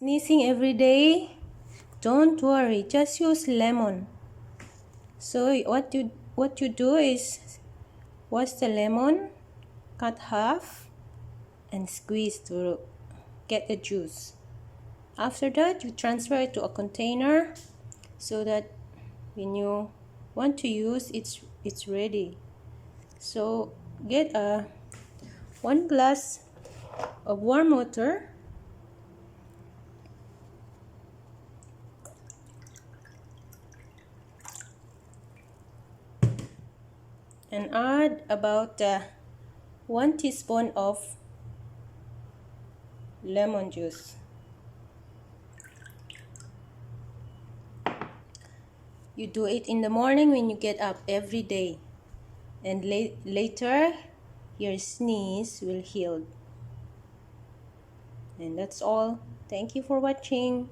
Sneezing every day? Don't worry, just use lemon. So what you do is wash the lemon, cut half, and squeeze to get the juice. After that, you transfer it to a container so that when you want to use it's ready. So get 1 glass of warm water, and add about 1 teaspoon of lemon juice. You do it in the morning when you get up every day, and later your sneeze will heal. And that's all. Thank you for watching.